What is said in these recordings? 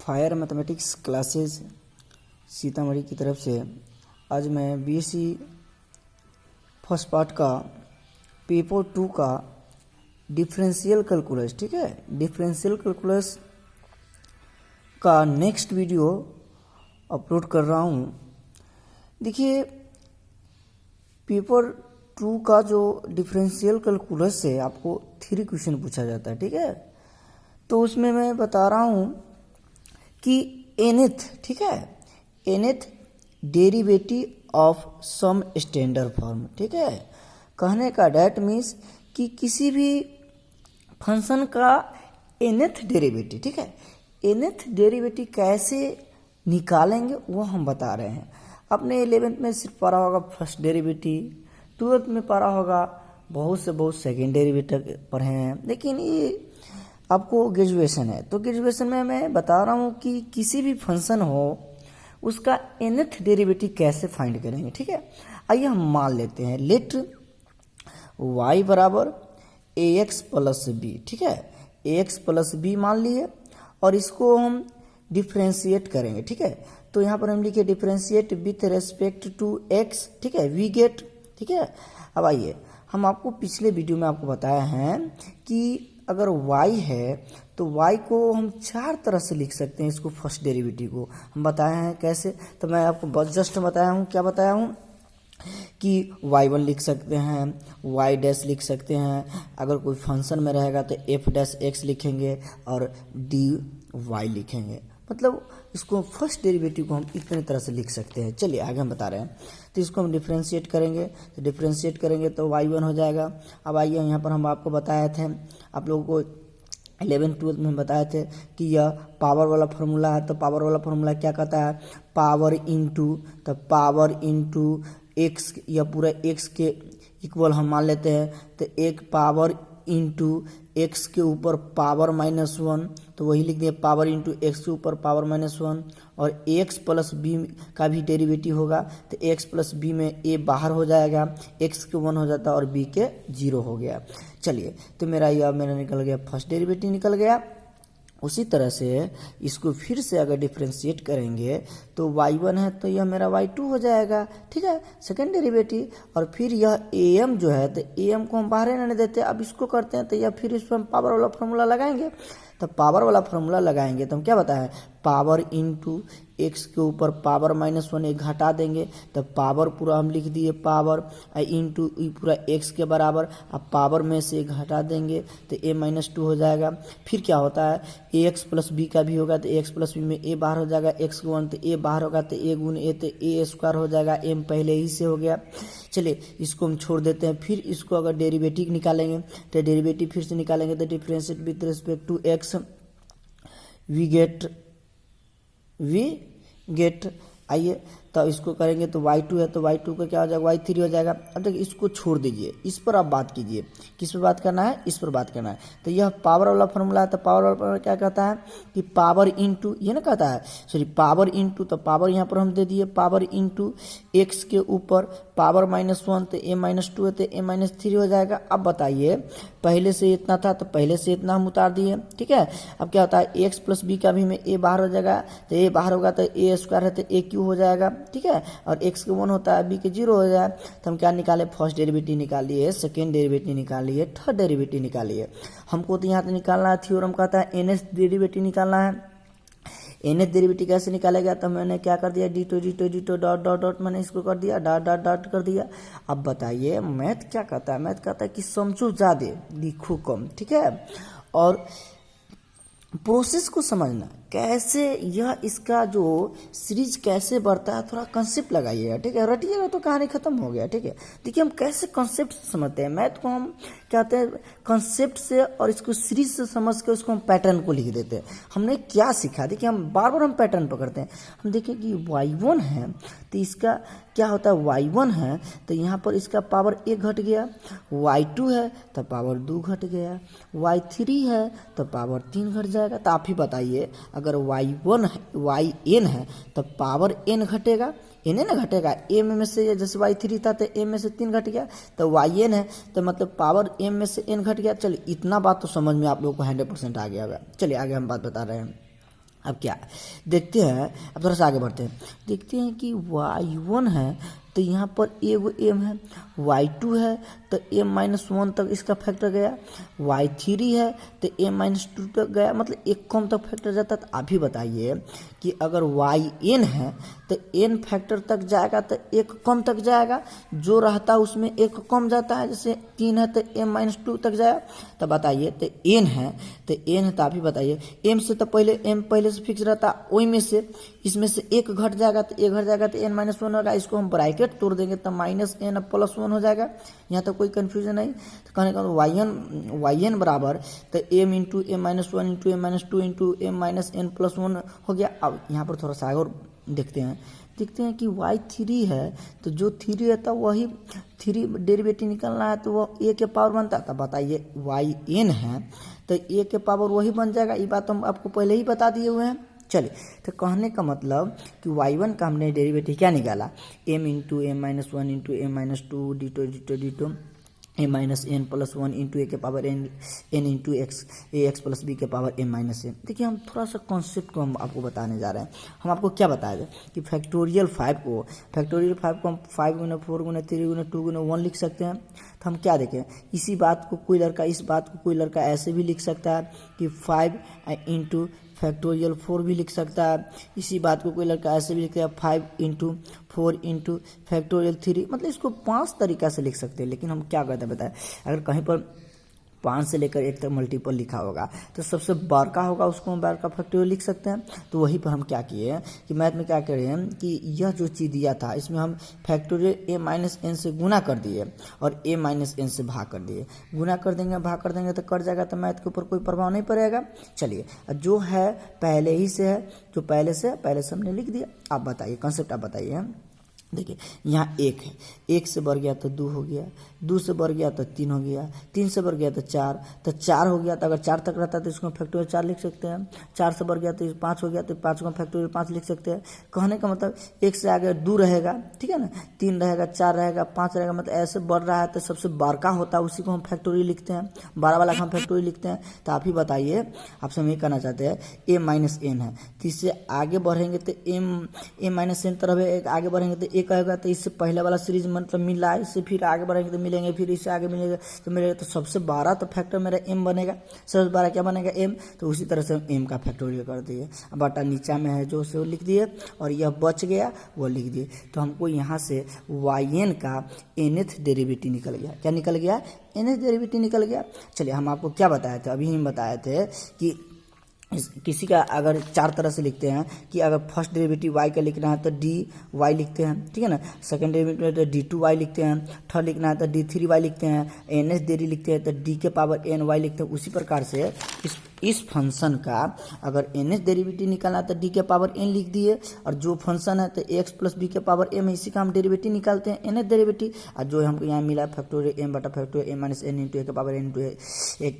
Fire mathematics classes Sitamarhi की तरफ से आज मैं बीएससी फर्स्ट पार्ट का पेपर 2 का डिफरेंशियल कैलकुलस, ठीक है, डिफरेंशियल कैलकुलस का नेक्स्ट वीडियो अपलोड कर रहा हूँ। देखिए, पेपर 2 का जो डिफरेंशियल कैलकुलस से आपको 3 क्वेश्चन पूछा जाता है, ठीक है। तो उसमें मैं बता रहा हूँ कि nth, ठीक है, nth derivative of some standard form, ठीक है। कहने का डैट मीन्स कि किसी भी फंक्शन का nth डेरिवेटिव, ठीक है, nth डेरिवेटिव कैसे निकालेंगे वो हम बता रहे हैं। अपने 11th में सिर्फ पढ़ा होगा फर्स्ट डेरिवेटिव, 12th में पढ़ा होगा बहुत से बहुत सेकेंड डेरिवेटिव पढ़े हैं, लेकिन ये आपको ग्रेजुएशन है। तो ग्रेजुएशन में मैं बता रहा हूँ कि किसी भी फंक्शन हो उसका nth डेरिवेटिव कैसे फाइंड करेंगे, ठीक है। आइए हम मान लेते हैं लेट y बराबर ax प्लस बी, ठीक है, ax प्लस बी मान लिए और इसको हम डिफ्रेंशिएट करेंगे, ठीक है। तो यहाँ पर हम लिखे differentiate with respect to x, ठीक है, वी गेट, ठीक है। अब आइए, हम आपको पिछले वीडियो में आपको बताया है कि अगर y है तो y को हम 4 तरह से लिख सकते हैं। इसको फर्स्ट डेरिवेटिव को हम बताए हैं कैसे, तो मैं आपको बस जस्ट बताया हूँ। क्या बताया हूँ कि y1 लिख सकते हैं, y डैश लिख सकते हैं, अगर कोई फंक्शन में रहेगा तो f डैश x लिखेंगे और dy लिखेंगे। मतलब इसको फर्स्ट डेरिवेटिव को हम इतने तरह से लिख सकते हैं। चलिए आगे हम बता रहे हैं। तो इसको हम डिफ्रेंशिएट करेंगे, तो डिफ्रेंशिएट करेंगे तो y1 हो जाएगा। अब आइए, यहाँ पर हम आपको बताए थे, आप लोगों को 11th-12th में बताए थे कि यह पावर वाला फार्मूला है। तो पावर वाला फार्मूला क्या कहता है, पावर इंटू, तो पावर इंटू एक्स, या पूरा एक्स के इक्वल हम मान लेते हैं। तो एक पावर इंटू एक्स के ऊपर पावर -1, तो वही लिख दिए पावर इंटू एक्स के ऊपर पावर -1। और एक्स प्लस बी का भी डेरिवेटिव होगा, तो एक्स प्लस बी में ए बाहर हो जाएगा, एक्स के 1 हो जाता है और बी के 0 हो गया। चलिए, तो मेरा निकल गया, फर्स्ट डेरिवेटिव निकल गया। उसी तरह से इसको फिर से अगर डिफ्रेंशिएट करेंगे तो y1 है तो यह मेरा y2 हो जाएगा, ठीक है, सेकेंड डेरिवेटिव। और फिर यह am जो है, तो am को हम बाहर रहने देते हैं। अब इसको करते हैं तो यह फिर इस पर हम पावर वाला फार्मूला लगाएंगे। तो पावर वाला फार्मूला लगाएंगे तो हम क्या बताएं, पावर इंटू एक्स के ऊपर पावर -1 एक घटा देंगे, तो पावर पूरा हम लिख दिए पावर इंटू पूरा एक्स के बराबर। अब पावर में से एक घटा देंगे तो a-2 हो जाएगा। फिर क्या होता है, ax प्लस बी का भी होगा, तो ax प्लस बी में a बाहर हो जाएगा, x के 1 तो a बाहर होगा, तो a गुण a तो a स्क्वायर हो जाएगा, m पहले ही से हो गया। चलिए, इसको हम छोड़ देते हैं। फिर इसको अगर डेरिवेटिव निकालेंगे तो डेरिवेटिव फिर से निकालेंगे, तो differentiate with respect to x we get. आइए, तो इसको करेंगे तो y2 है तो y2 का क्या हो जाएगा, y3 हो जाएगा। अब देखिए, इसको छोड़ दीजिए, इस पर आप बात कीजिए। किस पर बात करना है, इस पर बात करना है। तो यह पावर वाला फार्मूला है। तो पावर वाला फार्मूला क्या कहता है कि पावर इंटू, ये ना कहता है, सॉरी, पावर इंटू, तो पावर यहाँ पर हम दे दिए पावर इंटू एक्स के ऊपर पावर -1, तो a-2 है तो a-3 हो जाएगा। अब बताइए, पहले से इतना था तो पहले से इतना हम उतार दिए, ठीक है। अब क्या होता है, एक्स प्लस बी का भी में a बाहर हो जाएगा, तो a बाहर होगा तो a स्क्वायर है तो a क्यू हो जाएगा, ठीक है। और x के 1 होता है, b के 0 हो जाए। तो हम क्या निकाले, फर्स्ट डेरिवेटिव निकालिए, सेकेंड डेरिवेटिव निकालिए, थर्ड डेरिवेटिव निकालिए। हमको तो यहाँ तो निकालना है, थ्योरम कहता है nth डेरिवेटिव निकालना है। nth डेरिवेटिव कैसे निकालेगा, तो मैंने क्या कर दिया, डिटो डॉट डॉट डॉट, मैंने इसको कर दिया डॉट डॉट डॉट कर दिया। अब बताइए, मैथ क्या कहता है, मैथ कहता है कि समझो ज़्यादा लिखो कम, ठीक है। और प्रोसेस को समझना कैसे, यह इसका जो सीरीज कैसे बढ़ता है, थोड़ा कंसेप्ट लगाइएगा, ठीक है। रटिएगा तो कहानी खत्म हो गया, ठीक है। देखिए, हम कैसे कंसेप्ट समझते हैं, मैथ को हम कहते हैं कंसेप्ट से, और इसको सीरीज से समझ के उसको हम पैटर्न को लिख देते हैं। हमने क्या सीखा, देखिए, हम बार बार हम पैटर्न पकड़ते हैं। हम देखें कि y1 है तो इसका क्या होता है, y1 है तो यहाँ पर इसका पावर 1 घट गया, y2 है तो पावर 2 घट गया, y3 है तो पावर 3 घट जाएगा। तो आप ही बताइए, अगर y1 है, yn है तो पावर n घटेगा, n ना घटेगा, m में से जैसे y3 था तो m में से 3 घट गया, तो yn है तो मतलब पावर m में से n घट गया। चलिए, इतना बात तो समझ में आप लोगों को 100% आ गया होगा। चलिए आगे हम बात बता रहे हैं। अब क्या देखते हैं, अब थोड़ा सा आगे बढ़ते हैं, देखते हैं कि y1 है तो यहाँ पर एगो m है, y2 है तो m-1 तक इसका फैक्टर गया, y3 है तो m-2 तक गया, मतलब एक कम तक फैक्टर जाता है। तो आप ही बताइए कि अगर yn है तो n फैक्टर तक जाएगा तो एक कम तक जाएगा, जो रहता है उसमें एक कम जाता है, जैसे 3 है तो m-2 तक जाएगा। तो बताइए तो n है तो आप ही बताइए, m से तो पहले से फिक्स रहता, वही में से इसमें से एक घट जाएगा तो n-1 होगा, इसको हम ब्रैकेट तोड़ देंगे तो -n+1 हो जाएगा। यहाँ तो कोई कन्फ्यूजन नहीं। तो कहने का yn बराबर तो m into m-1 into m-2 into m-n+1 हो गया। अब यहाँ पर थोड़ा सा और देखते हैं कि y3 है तो जो 3 रहता वही 3 डेरिवेटिव निकलना है तो वो a के पावर बनता है। तब बताइए yn है तो a के पावर वही बन जाएगा, ये बात हम आपको पहले ही बता दिए हुए हैं। चलिए, तो कहने का मतलब कि y1 का हमने डेरिवेटिव क्या निकाला, m into m-1 into m-2 d2 m-n+1 into a के power n into ax plus b के पावर m-n। देखिए, हम थोड़ा सा कॉन्सेप्ट को हम आपको बताने जा रहे हैं। हम आपको क्या बताया जाए कि फैक्टोरियल 5 को हम 5 गुना 4 गुना 3 गुना 2 गुना 1 लिख सकते हैं। तो हम क्या देखें, इस बात को कोई लड़का ऐसे भी लिख सकता है कि 5 इंटू फैक्टोरियल 4 भी लिख सकता है। इसी बात को कोई लड़का ऐसे भी लिखता है 5 इंटू 4 इंटू फैक्टोरियल 3, मतलब इसको 5 तरीका से लिख सकते हैं। लेकिन हम क्या करते हैं बताएं, अगर कहीं पर 5 से लेकर 1 तक मल्टीपल लिखा होगा तो सबसे बड़का होगा उसको हम बड़का फैक्टोरियल लिख सकते हैं। तो वहीं पर हम क्या किए कि मैथ में क्या करें कि यह जो चीज़ दिया था इसमें हम फैक्टोरियल a-n से गुना कर दिए और a-n से भाग कर दिए। गुना कर देंगे भाग कर देंगे तो कट जाएगा, तो मैथ के ऊपर कोई प्रभाव नहीं पड़ेगा। चलिए, जो है पहले ही से है, जो पहले से हमने लिख दिया। आप बताइए कंसेप्ट, आप बताइए। देखिए, यहाँ 1 है, 1 से बढ़ गया तो 2 हो गया, 2 से बढ़ गया तो 3 हो गया, 3 से बढ़ गया तो 4, तो 4 हो गया। तो अगर 4 तक रहता है तो इसको फैक्टोरियल 4 लिख सकते हैं। 4 से बढ़ गया तो 5 हो गया, तो 5 को फैक्टोरियल 5 लिख सकते हैं। कहने का मतलब 1 से आगे 2 रहेगा, ठीक है ना, 3 रहेगा, 4 रहेगा, 5 रहेगा, मतलब ऐसे बढ़ रहा है तो सबसे बड़का होता है उसी को हम फैक्टोरियल लिखते हैं, 12 वाला हम फैक्टोरियल लिखते हैं। तो आप ही बताइए, आपसे हम ये कहना चाहते हैं a-n है, तो इससे आगे बढ़ेंगे तो a-n तरफ आगे बढ़ेंगे तो एक आएगा, तो इससे पहले वाला सीरीज मतलब मिला है, इससे फिर आगे बढ़ेंगे तो मिलेंगे, फिर इससे आगे मिलेगा तो सबसे 12 तो फैक्टर मेरा m बनेगा, सबसे 12 क्या बनेगा m। तो उसी तरह से हम m का फैक्टोरियल कर दिए, बटा नीचा में है जो से वो लिख दिए और यह बच गया वो लिख दिए। तो हमको यहाँ से yn का nth डेरिवेटिव निकल गया। क्या निकल गया? nth डेरिवेटिव निकल गया। चलिए, हम आपको क्या बताए थे, अभी हम बताए थे कि किसी का अगर 4 तरह से लिखते हैं कि अगर फर्स्ट डेरिवेटिव y का लिखना है तो dy लिखते हैं, ठीक है ना, सेकंड डेरिवेटिव तो d2y लिखते हैं, थर्ड लिखना है तो d3y लिखते हैं, nth डेरी लिखते हैं तो d के पावर ny लिखते हैं। उसी प्रकार से इस फंक्शन का अगर nth डेरिवेटिव निकालना है तो d के पावर n लिख दिए, और जो फंक्शन है तो x प्लस b के पावर m, इसी का हम डेरिवेटिव निकालते हैं nth डेरिवेटिव। और जो हमको यहाँ मिला फैक्टोरियल m बटा फैक्टोरियल m-n इंटू a के power n into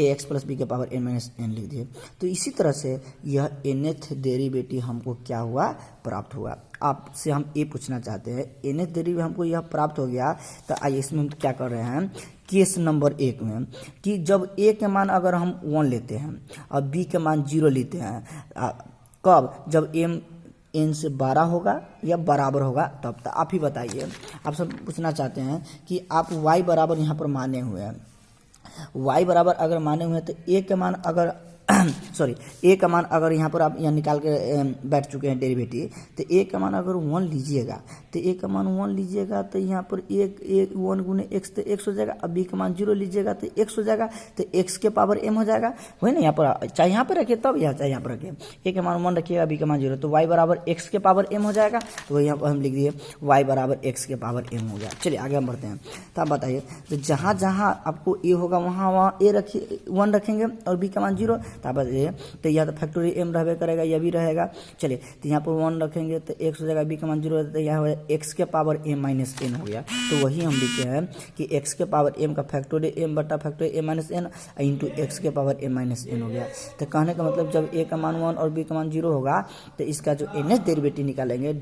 ax plus b के पावर m-n लिख दिए। तो इसी तरह से यह nth डेरिवेटिव हमको क्या हुआ, प्राप्त हुआ। आपसे हम ये पूछना चाहते हैं, nth डेरिवेटिव हमको यह प्राप्त हो गया, तो आइए इसमें हम क्या कर रहे हैं, केस नंबर 1 में कि जब a के मान अगर हम 1 लेते हैं और b के मान 0 लेते हैं, कब? जब m n से 12 होगा या बराबर होगा तब। तो आप ही बताइए, आपसे पूछना चाहते हैं कि आप y बराबर यहाँ पर माने हुए हैं, y बराबर अगर माने हुए हैं तो a के मान अगर a का मान अगर यहाँ पर आप यहाँ निकाल के बैठ चुके हैं डेरिवेटिव, तो a का मान अगर 1 लीजिएगा तो a का मान 1 लीजिएगा तो यहाँ पर 1 गुने x तो x हो जाएगा, अब b का मान 0 लीजिएगा तो x हो जाएगा, तो x के पावर m हो जाएगा। वही ना, यहाँ पर चाहे यहाँ पर रखिए तब चाहे यहाँ पर रखिए, a के मान 1 रखिएगा, b का मान 0, तो y बराबर x के पावर m हो जाएगा। तो वही यहाँ पर हम लिख दिए y बराबर x के पावर m हो गया। चलिए आगे हम बढ़ते हैं। तो आप बताइए, तो जहाँ जहाँ आपको a होगा वहाँ a रखिए 1 रखेंगे और b का मान 0, तो यह तो फैक्टोरियल m रहबे करेगा, यह भी रहेगा। चलिए, तो यहाँ पर 1 रखेंगे तो x हो जाएगा, b का मान 0 तो यह हो x के पावर m-n हो गया। तो वही हम लिखे हैं कि x के पावर m का फैक्टोरियल m बटा फैक्टोरियल m-n इंटू x के पावर m-n हो गया। तो कहने का मतलब जब a का मान 1 और b का मान 0 होगा तो इसका जो nth डेरिवेटिव निकालेंगे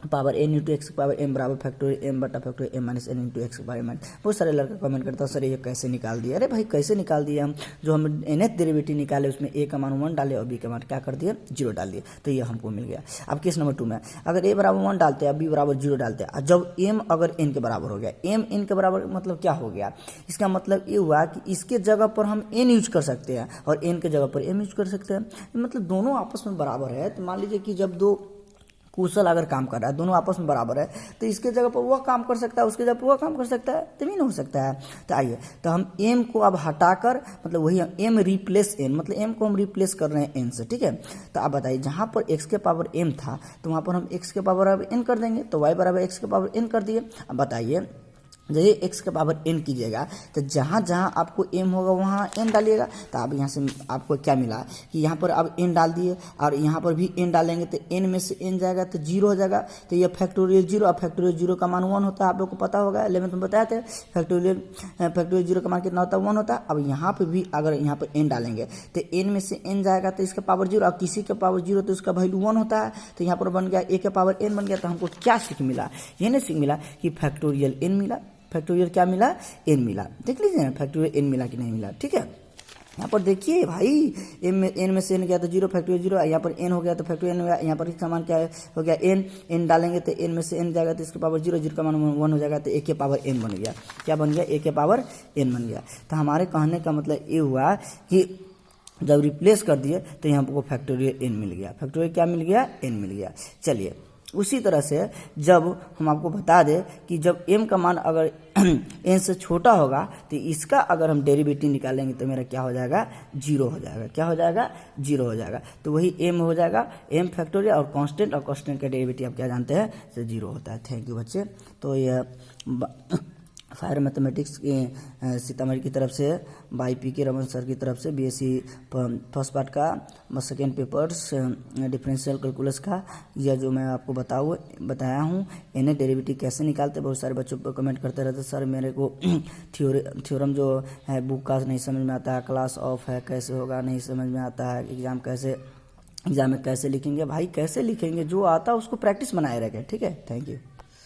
power n into x power m बराबर फैक्टोरियल m बटा factorial m minus n into x power m। बहुत सारे लड़का कमेंट करता है सर ये कैसे निकाल दिया। अरे भाई कैसे निकाल दिया, हम जो हम nth डेरिवेटिव निकाले उसमें a का मान 1 डाले और b का मान क्या कर दिए 0 डाल दिए, तो ये हमको मिल गया। अब केस नंबर 2 में अगर a बराबर 1 डालते हैं, b बराबर 0 डालते हैं, जब m अगर n के बराबर हो गया, m n के बराबर मतलब क्या हो गया, इसका मतलब ये हुआ कि इसके जगह पर हम n यूज कर सकते हैं और n के जगह पर m यूज कर सकते हैं, मतलब दोनों आपस में बराबर है। तो मान लीजिए कि जब दो कुशल अगर काम कर रहा है, दोनों आपस में बराबर है, तो इसके जगह पर वह काम कर सकता है, उसके जगह पर वह काम कर सकता है, तभी ना हो सकता है। तो आइए, तो हम m को अब हटाकर मतलब वही m रिप्लेस n, मतलब m को हम रिप्लेस कर रहे हैं n से, ठीक है। तो आप बताइए जहाँ पर x के पावर m था तो वहाँ पर हम x के पावर अब n कर देंगे, तो y बराबर x के पावर n कर दिए। अब बताइए जब x के पावर n कीजिएगा तो जहाँ जहाँ आपको m होगा वहाँ n डालिएगा। तो अब यहाँ से आपको क्या मिला कि यहाँ पर अब n डाल दिए और यहाँ पर भी n डालेंगे तो n में से n जाएगा तो 0 हो जाएगा। तो ये फैक्टोरियल 0, अब फैक्टोरियल 0 का मान 1 होता है, आप लोग को पता होगा 11th में बताए थे फैक्टोरियल 0 का मान कितना होता है 1 होता है। अब यहाँ पर भी अगर यहाँ पर n डालेंगे तो n में से n जाएगा तो इसका पावर 0, अब किसी का पावर 0 तो उसका वैल्यू 1 होता है। तो यहाँ पर बन गया a के पावर n बन गया। तो हमको क्या सीख मिला, ये नहीं सीख मिला कि फैक्टोरियल n मिला, फैक्टोरियल क्या मिला n मिला। देख लीजिए ना फैक्टोरियल n मिला कि नहीं मिला, ठीक है। यहाँ पर देखिए भाई n में से n गया तो 0 फैक्टोरियल 0, यहाँ पर n हो गया तो फैक्टोरियल n हो गया। यहाँ पर इसका मान क्या हो गया n डालेंगे तो n में से n जाएगा तो इसके पावर 0, 0 का मान 1 हो जाएगा, तो a के पावर n बन गया। क्या बन गया, a के पावर n बन गया। तो हमारे कहने का मतलब ये हुआ कि जब रिप्लेस कर दिए तो यहाँ पर फैक्टोरियल n मिल गया, फैक्टोरियल क्या मिल गया n मिल गया। चलिए उसी तरह से जब हम आपको बता दें कि जब m का मान अगर n से छोटा होगा तो इसका अगर हम डेरिवेटिव निकालेंगे तो मेरा क्या हो जाएगा 0 हो जाएगा। क्या हो जाएगा 0 हो जाएगा। तो वही m हो जाएगा m फैक्टोरियल और कांस्टेंट, और कांस्टेंट का डेरिवेटिव आप क्या जानते हैं तो 0 होता है। थैंक यू बच्चे। तो यह फायर मैथमेटिक्स के सीतामढ़ी की तरफ से बाई पी के रमन सर की तरफ से बीएससी फर्स्ट पार्ट का सेकेंड पेपर्स डिफरेंशियल कैलकुलस का यह जो मैं आपको बताया हूँ इन्हें डेरिवेटिव कैसे निकालते। बहुत सारे बच्चों पर कमेंट करते रहते सर मेरे को थ्योरम जो है बुक का नहीं समझ में आता है, क्लास ऑफ है कैसे होगा नहीं समझ में आता है, एग्ज़ाम में कैसे लिखेंगे। भाई कैसे लिखेंगे, जो आता है उसको प्रैक्टिस बनाए रखें, ठीक है। Thank you.